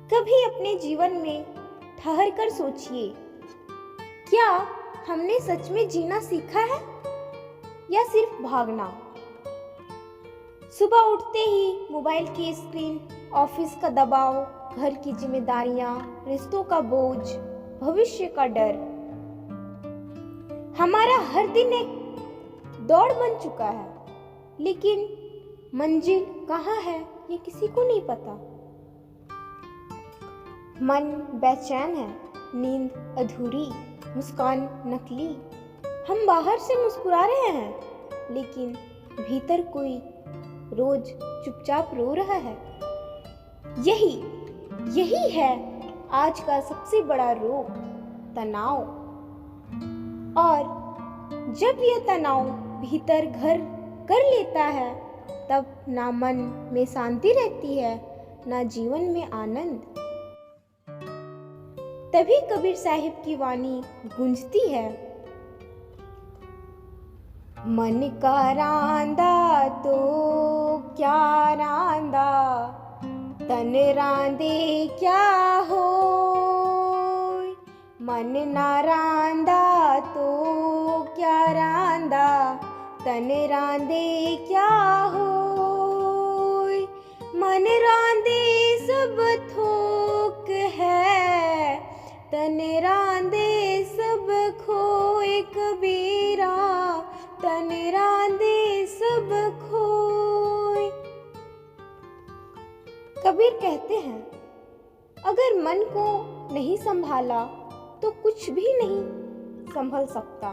कभी अपने जीवन में ठहर कर सोचिए, क्या हमने सच में जीना सीखा है या सिर्फ भागना। सुबह उठते ही मोबाइल की स्क्रीन, ऑफिस का दबाव, घर की जिम्मेदारियां, रिश्तों का बोझ, भविष्य का डर। हमारा हर दिन एक दौड़ बन चुका है, लेकिन मंजिल कहाँ है ये किसी को नहीं पता। मन बेचैन है, नींद अधूरी, मुस्कान नकली। हम बाहर से मुस्कुरा रहे हैं, लेकिन भीतर कोई रोज चुपचाप रो रहा है। यही है आज का सबसे बड़ा रोग, तनाव। और जब यह तनाव भीतर घर कर लेता है, तब ना मन में शांति रहती है, ना जीवन में आनंद। तभी कबीर साहिब की वाणी गूंजती है, मन का रांदा तो क्या रांदा, तन रांदे क्या होय। मन ना रांदा तो क्या रांदा, तन रांदे क्या होय। मन रांदे सब थोक है, तन रांदे सब खोए कबीरा, तन रांदे सब खोए। कबीर कहते हैं, अगर मन को नहीं संभाला तो कुछ भी नहीं संभल सकता।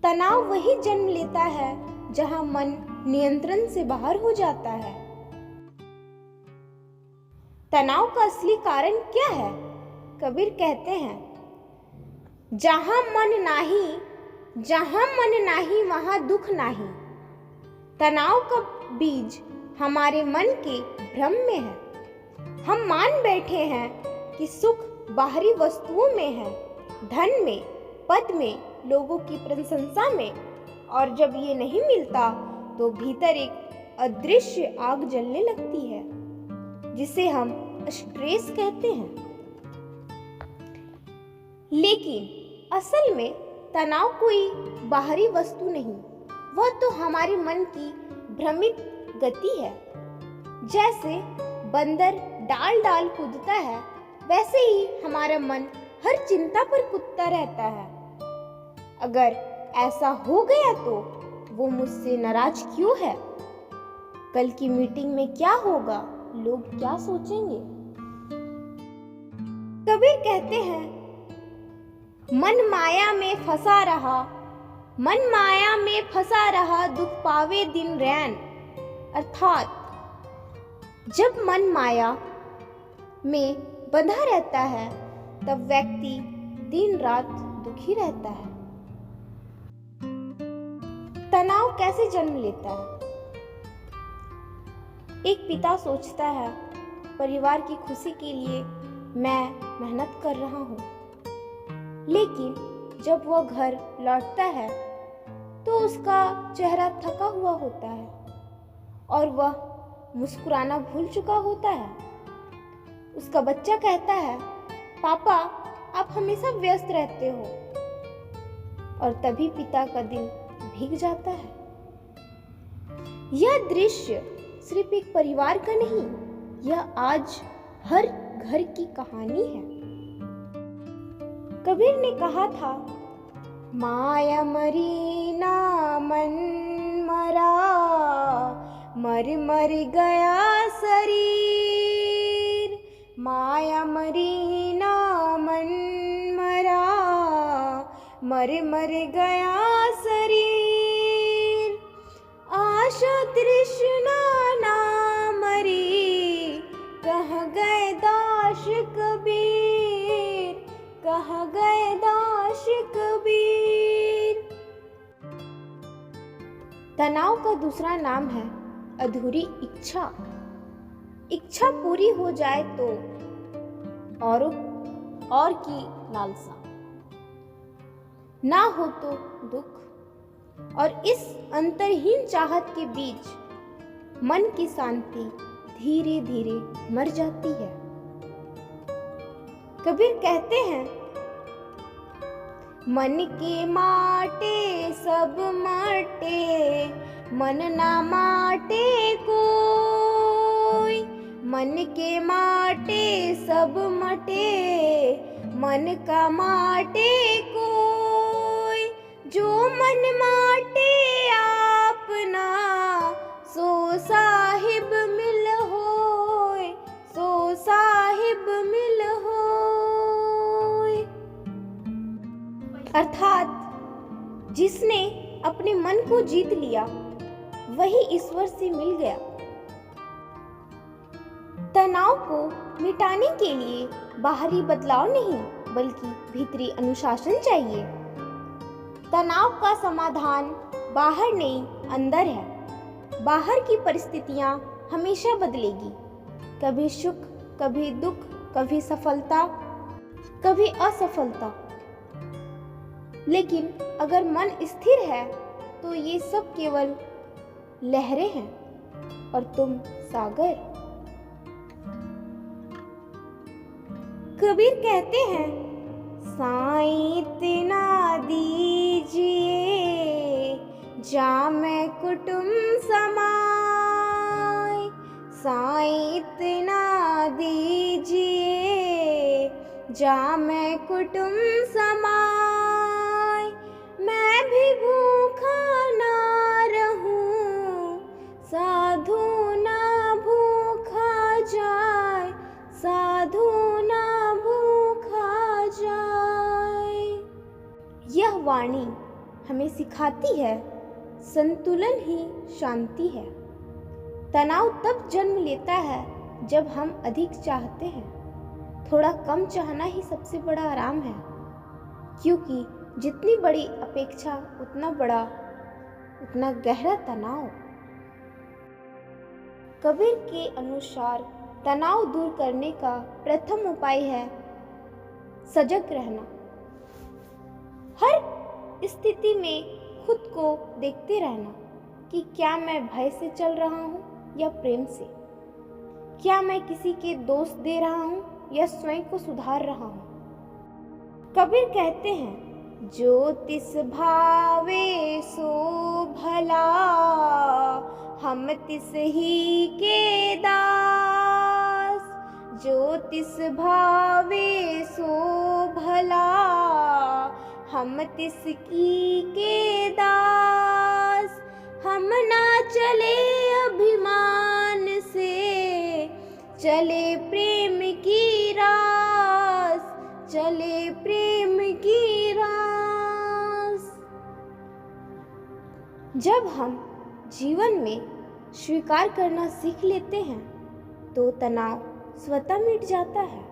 तनाव वही जन्म लेता है जहां मन नियंत्रण से बाहर हो जाता है। तनाव का असली कारण क्या है? कबीर कहते हैं, जहां मन नाही वहां दुख नाही। तनाव का बीज हमारे मन के भ्रम में है। हम मान बैठे हैं कि सुख बाहरी वस्तुओं में है, धन में, पद में, लोगों की प्रशंसा में। और जब ये नहीं मिलता तो भीतर एक अदृश्य आग जलने लगती है, जिसे हम स्ट्रेस कहते हैं। लेकिन असल में तनाव कोई बाहरी वस्तु नहीं, वह तो हमारे मन की भ्रमित गति है। जैसे बंदर डाल डाल कूदता है, वैसे ही हमारा मन हर चिंता पर कूदता रहता है। अगर ऐसा हो गया तो वो मुझसे नाराज क्यों है? कल की मीटिंग में क्या होगा? लोग क्या सोचेंगे? कबीर कहते हैं, मन माया में फंसा रहा, मन माया में फंसा रहा, दुख पावे दिन रैन। अर्थात जब मन माया में बंधा रहता है, तब व्यक्ति दिन रात दुखी रहता है। तनाव कैसे जन्म लेता है? एक पिता सोचता है, परिवार की खुशी के लिए मैं मेहनत कर रहा हूँ, लेकिन जब वह घर लौटता है तो उसका चेहरा थका हुआ होता है और वह मुस्कुराना भूल चुका होता है। उसका बच्चा कहता है, पापा आप हमेशा व्यस्त रहते हो। और तभी पिता का दिल भीग जाता है। यह दृश्य सिर्फ एक परिवार का नहीं, यह आज हर घर की कहानी है। कबीर ने कहा था, माया मरी ना मन मरा, मर मर गया शरीर। माया मरी ना मन मरा, मर मर गया शरीर। आशा तृष्णा ना मरी, कह गए दाश कबीर, कह गए दाश कबीर। तनाव का दूसरा नाम है अधूरी इच्छा। इच्छा पूरी हो जाए तो और की लालसा, ना हो तो दुख। और इस अंतरहीन चाहत के बीच मन की शांति धीरे धीरे मर जाती है। कबीर कहते हैं, मन के माटे सब माटे, मन ना माटे कोई। मन के माटे सब मटे, मन का माटे कोई। जो मन माटे आपना, सो साहिब मिल होय, सो साहिब मिल होय। अर्थात जिसने अपने मन को जीत लिया वही ईश्वर से मिल गया। तनाव को मिटाने के लिए बाहरी बदलाव नहीं बल्कि भीतरी अनुशासन चाहिए। तनाव का समाधान बाहर नहीं अंदर है। बाहर की परिस्थितियां हमेशा बदलेगी, कभी सुख, कभी दुख, कभी सफलता, कभी असफलता। लेकिन अगर मन स्थिर है तो ये सब केवल लहरें हैं और तुम सागर। कबीर कहते हैं, साईं इतना दीजिए जामै कुटुम समाए। साईं इतना दीजिए जामै कुटुम समाए। मैं भी भूखा ना रहूं, साधु ना भूखा जाए, साधु ना भूखा जाए। यह वाणी हमें सिखाती है, संतुलन ही शांति है। तनाव तब जन्म लेता है जब हम अधिक चाहते हैं। थोड़ा कम चाहना ही सबसे बड़ा आराम है, क्योंकि जितनी बड़ी अपेक्षा उतना गहरा तनाव। कबीर के अनुसार तनाव दूर करने का प्रथम उपाय है सजग रहना। हर स्थिति में खुद को देखते रहना कि क्या मैं भय से चल रहा हूँ या प्रेम से। क्या मैं किसी के दोष दे रहा हूँ या स्वयं को सुधार रहा हूँ। कबीर कहते हैं, जो तिस भावे सो भला, हम तिस ही के दास। जो तिस भावे सो भला, हम तिसकी के दास। हम ना चले अभिमान से, चले प्रेम की रास, चले प्रेम की रास। जब हम जीवन में स्वीकार करना सीख लेते हैं तो तनाव स्वतः मिट जाता है,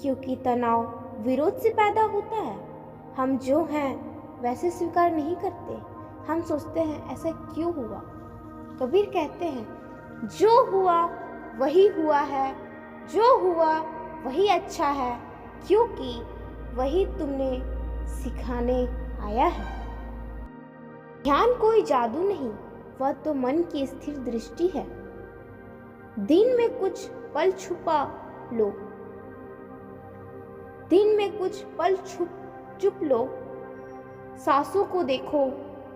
क्योंकि तनाव विरोध से पैदा होता है। हम जो हैं वैसे स्वीकार नहीं करते। हम सोचते हैं ऐसा क्यों हुआ। कबीर कहते हैं, जो हुआ वही हुआ है, जो हुआ वही अच्छा है, क्योंकि वही तुमने सिखाने आया है। ध्यान कोई जादू नहीं, वह तो मन की स्थिर दृष्टि है। दिन में कुछ पल छुपा लो, दिन में कुछ पल चुप लो। सांसों को देखो,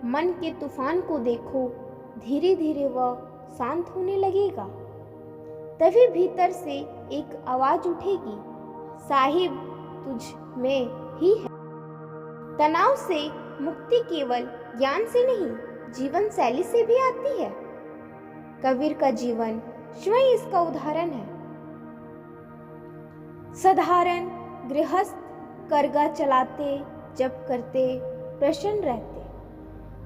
मन के तूफान को देखो। धीरे धीरे वह शांत होने लगेगा। तभी भीतर से एक आवाज उठेगी, साहिब तुझ में ही है। तनाव से मुक्ति केवल ज्ञान से नहीं, जीवन शैली से भी आती है। कबीर का जीवन स्वयं इसका उदाहरण है। साधारण गृहस्थ करगा चलाते, जप करते, प्रसन्न रहते।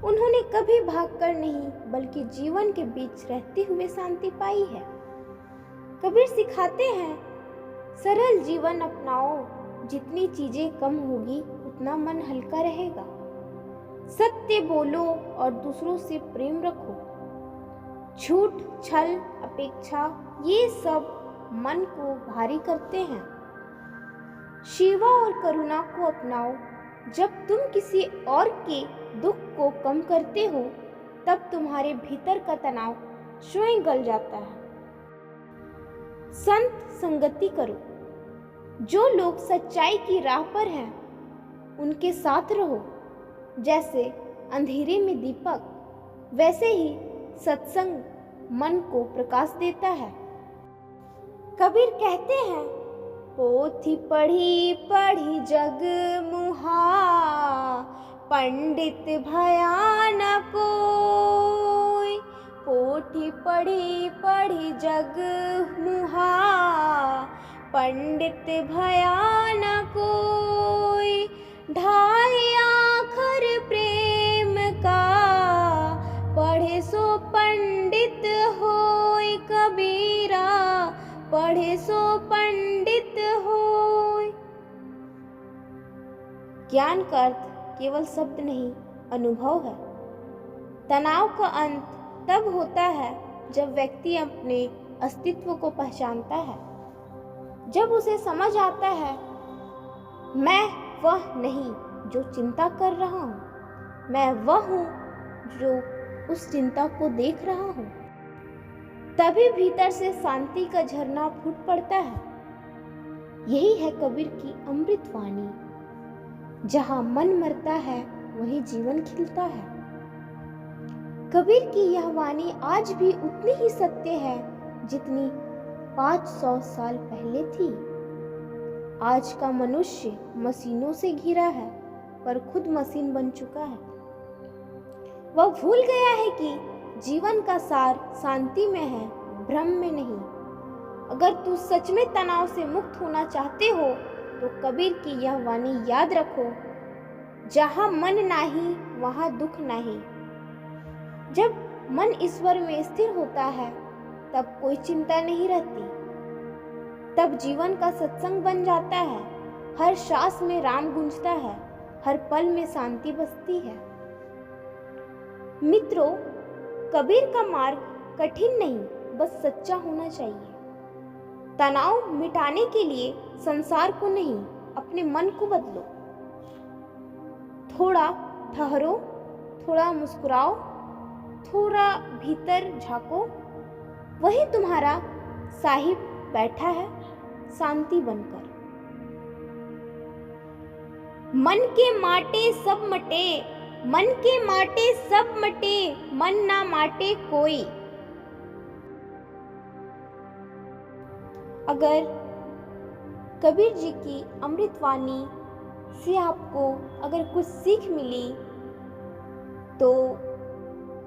उन्होंने कभी भागकर नहीं बल्कि जीवन के बीच रहते हुए शांति पाई है। कबीर सिखाते हैं, सरल जीवन अपनाओ। जितनी चीजें कम होगी उतना मन हल्का रहेगा। सत्य बोलो और दूसरों से प्रेम रखो। झूठ, छल, अपेक्षा ये सब मन को भारी करते हैं। सेवा और करुणा को अपनाओ। जब तुम किसी और के दुख को कम करते हो तब तुम्हारे भीतर का तनाव स्वयं गल जाता है। संत संगति करो। जो लोग सच्चाई की राह पर हैं उनके साथ रहो। जैसे अंधेरे में दीपक, वैसे ही सत्संग मन को प्रकाश देता है। कबीर कहते हैं, पोथी पढ़ी पढ़ी जग मुहा, पंडित भया न कोई। पोथी पढ़ी पढ़ी जग मुहा, पंडित भया न कोई। ढाई आखर प्रेम का, पढ़े सो पंडित होय। कबीरा पढ़े सो पंडित होय। ज्ञान का अर्थ केवल शब्द नहीं, अनुभव है। तनाव का अंत तब होता है जब व्यक्ति अपने अस्तित्व को पहचानता है, जब उसे समझ आता है मैं वह नहीं जो चिंता कर रहा हूँ, मैं वह हूँ जो उस चिंता को देख रहा हूँ। तभी भीतर से शांति का झरना फूट पड़ता है। यही है कबीर की अमृत वाणी। जहाँ मन मरता है वहीं जीवन खिलता है। कबीर की यह वाणी आज भी उतनी ही सत्य है जितनी 500 साल पहले थी। आज का मनुष्य मशीनों से घिरा है, पर खुद मशीन बन चुका है। वह भूल गया है कि जीवन का सार शांति में है, भ्रम में नहीं। अगर तू सच में तनाव से मुक्त होना चाहते हो तो कबीर की यह वाणी याद रखो, जहाँ मन नाही वहाँ दुख नहीं। जब मन ईश्वर में स्थिर होता है तब कोई चिंता नहीं रहती। तब जीवन का सत्संग बन जाता है। हर श्वास में राम गूंजता है, हर पल में शांति बसती है। मित्रों, कबीर का मार्ग कठिन नहीं, बस सच्चा होना चाहिए। तनाव मिटाने के लिए संसार को नहीं, अपने मन को बदलो। थोड़ा ठहरो, थोड़ा मुस्कुराओ, थोड़ा भीतर झांको। वही तुम्हारा साहिब बैठा है शांति बनकर। मन के माटे सब मटे, मन के माटे सब मटे, मन ना माटे कोई। अगर कबीर जी की अमृत वाणी से आपको अगर कुछ सीख मिली तो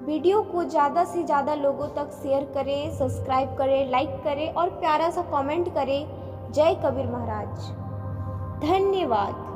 वीडियो को ज़्यादा से ज़्यादा लोगों तक शेयर करें, सब्सक्राइब करें, लाइक करें और प्यारा सा कमेंट करें। जय कबीर महाराज। धन्यवाद।